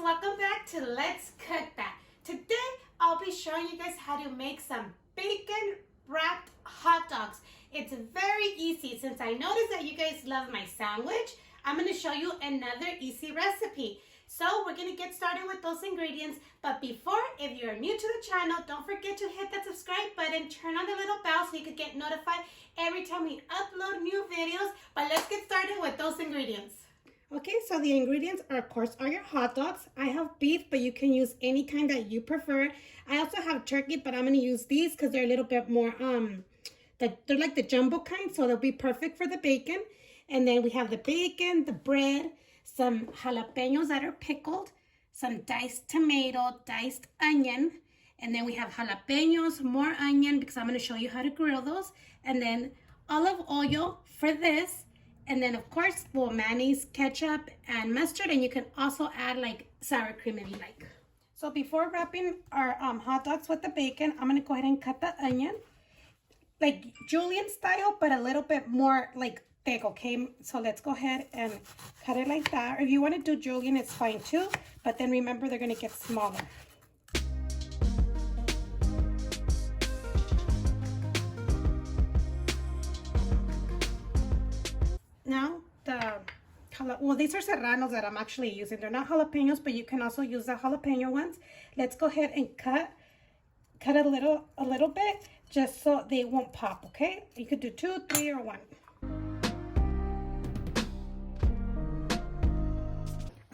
welcome back to Let's Cook That. Today I'll be showing you guys how to make some bacon wrapped hot dogs. It's very easy. Since I noticed that you guys love my sandwich, I'm going to show you another easy recipe. So we're going to get started with those ingredients. But before, if you're new to the channel, don't forget to hit that subscribe button, turn on the little bell so you can get notified every time we upload new videos. But let's get started with those ingredients. Okay, so the ingredients are, of course, are your hot dogs. I have beef, but you can use any kind that you prefer. I also have turkey, but I'm going to use these because they're a little bit more, they're like the jumbo kind, so they'll be perfect for the bacon. And then we have the bacon, the bread, some jalapeños that are pickled, some diced tomato, diced onion, and then we have jalapeños, more onion, because I'm going to show you how to grill those, and then olive oil for this. And then, of course, well, mayonnaise, ketchup, and mustard. And you can also add, like, sour cream if you like. So before wrapping our hot dogs with the bacon, I'm going to go ahead and cut the onion. Like, julienne style, but a little bit more, like, thick, okay? So let's go ahead and cut it like that. Or if you want to do julienne, it's fine, too. But then remember, they're going to get smaller. Now, these are serranos that I'm actually using. They're not jalapeños, but you can also use the jalapeno ones. Let's go ahead and cut a little bit, just so they won't pop, okay? You could do 2, 3, or 1.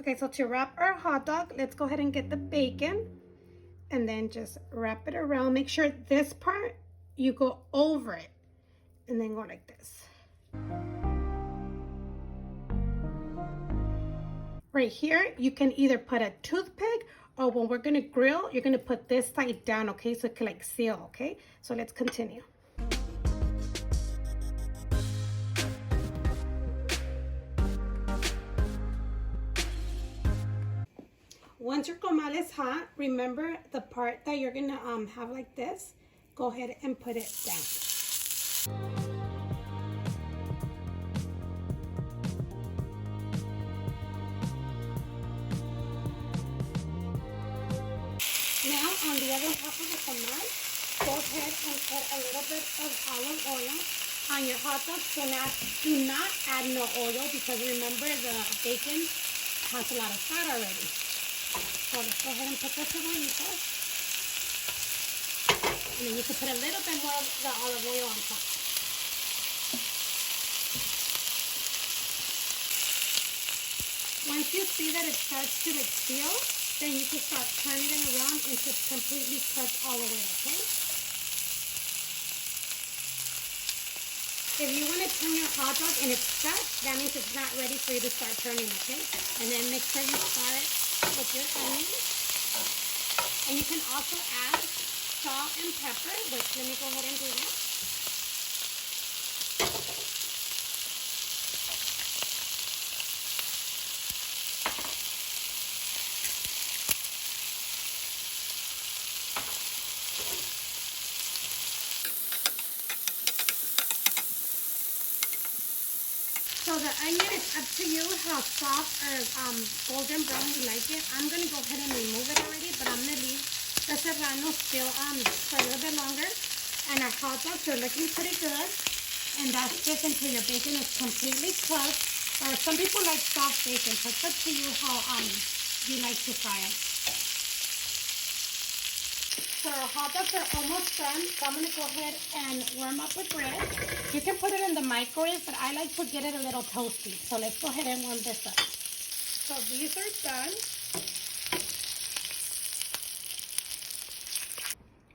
Okay, so to wrap our hot dog, let's go ahead and get the bacon, and then just wrap it around. Make sure this part, you go over it, and then go like this. Right here, you can either put a toothpick, or when we're going to grill, you're going to put this side down, okay? So it can like seal, okay? So let's continue. Once your comal is hot, remember the part that you're going to have like this. Go ahead and put it down. Now, on the other half of the comal, go ahead and put a little bit of olive oil on your hot dog. So now, do not add no oil because remember the bacon has a lot of fat already. So let's go ahead and put the cebollita. And then you can put a little bit more of the olive oil on top. Once you see that it starts to like seal, then you can start turning it around until it's completely cooked all the way, okay? If you want to turn your hot dog and it's stuck, that means it's not ready for you to start turning, okay? And then make sure you start with your onion. And you can also add salt and pepper, which let me go ahead and do that. So the onion is up to you how soft or golden brown you like it. I'm going to go ahead and remove it already, but I'm going to leave the serrano still for a little bit longer. And our hot dogs are looking pretty good. And that's just until your bacon is completely cooked. Or some people like soft bacon, so it's up to you how you like to fry it. So our hot dogs are almost done, so I'm going to go ahead and warm up with bread. You can put it in the microwave, but I like to get it a little toasty. So let's go ahead and warm this up. So these are done.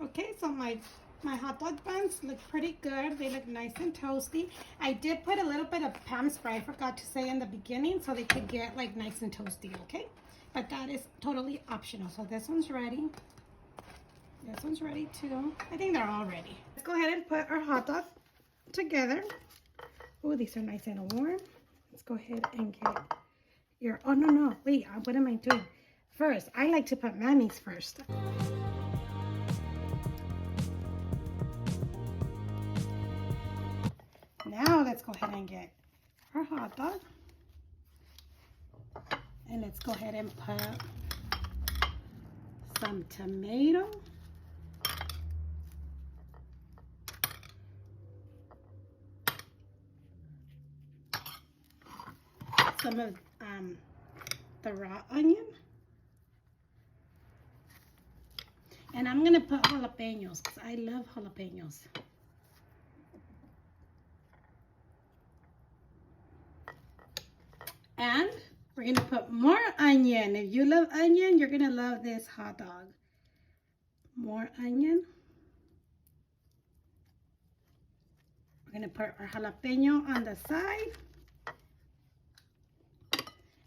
Okay, so my hot dog buns look pretty good. They look nice and toasty. I did put a little bit of Pam spray, I forgot to say in the beginning, so they could get like nice and toasty, okay? But that is totally optional. So this one's ready. This one's ready too. I think they're all ready. Let's go ahead and put our hot dog together. Oh, these are nice and warm. Let's go ahead and get your, oh no, wait, what am I doing? First, I like to put mayonnaise first. Now let's go ahead and get our hot dog. And let's go ahead and put some tomato. Some of the raw onion. And I'm gonna put jalapeños because I love jalapeños. And we're gonna put more onion. If you love onion, you're gonna love this hot dog. More onion. We're gonna put our jalapeno on the side.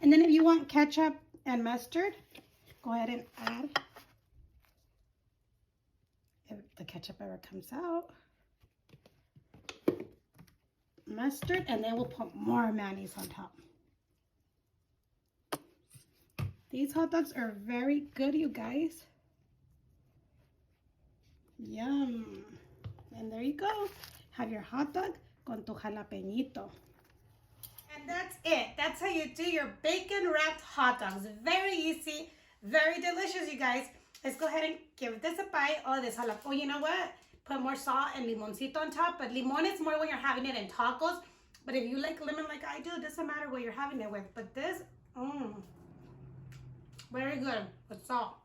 And then if you want ketchup and mustard, go ahead and add. If the ketchup ever comes out. Mustard, and then we'll put more mayonnaise on top. These hot dogs are very good, you guys. Yum. And there you go. Have your hot dog con tu jalapeñito. And that's it. That's how you do your bacon wrapped hot dogs. Very easy, very delicious, you guys. Let's go ahead and give this a bite. Oh, this jalapeno. Oh, you know what? Put more salt and limoncito on top. But limon is more when you're having it in tacos. But if you like lemon like I do, it doesn't matter what you're having it with. But this, very good with salt.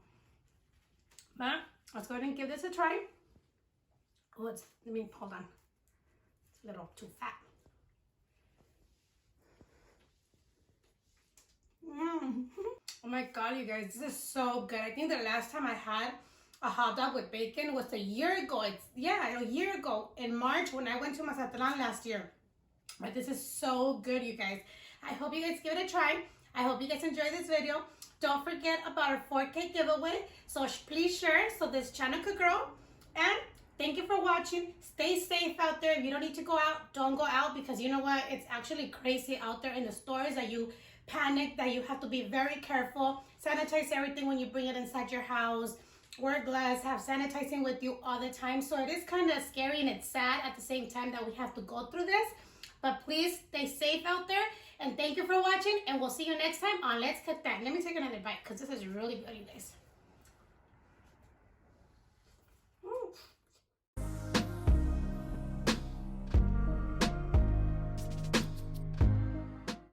But let's go ahead and give this a try. Oh, hold on. It's a little too fat. Oh my God, you guys, this is so good. I think the last time I had a hot dog with bacon was a year ago. A year ago in March when I went to Mazatlan last year. But this is so good, you guys. I hope you guys give it a try. I hope you guys enjoyed this video. Don't forget about our 4K giveaway. So please share so this channel could grow. And thank you for watching. Stay safe out there. If you don't need to go out, don't go out, because you know what? It's actually crazy out there in the stores that you panic, that you have to be very careful. Sanitize everything when you bring it inside your house. Wear gloves, have sanitizing with you all the time. So it is kind of scary and it's sad at the same time that we have to go through this. But please stay safe out there. And thank you for watching. And we'll see you next time on Let's Cook That. Let me take another bite because this is really good, you guys.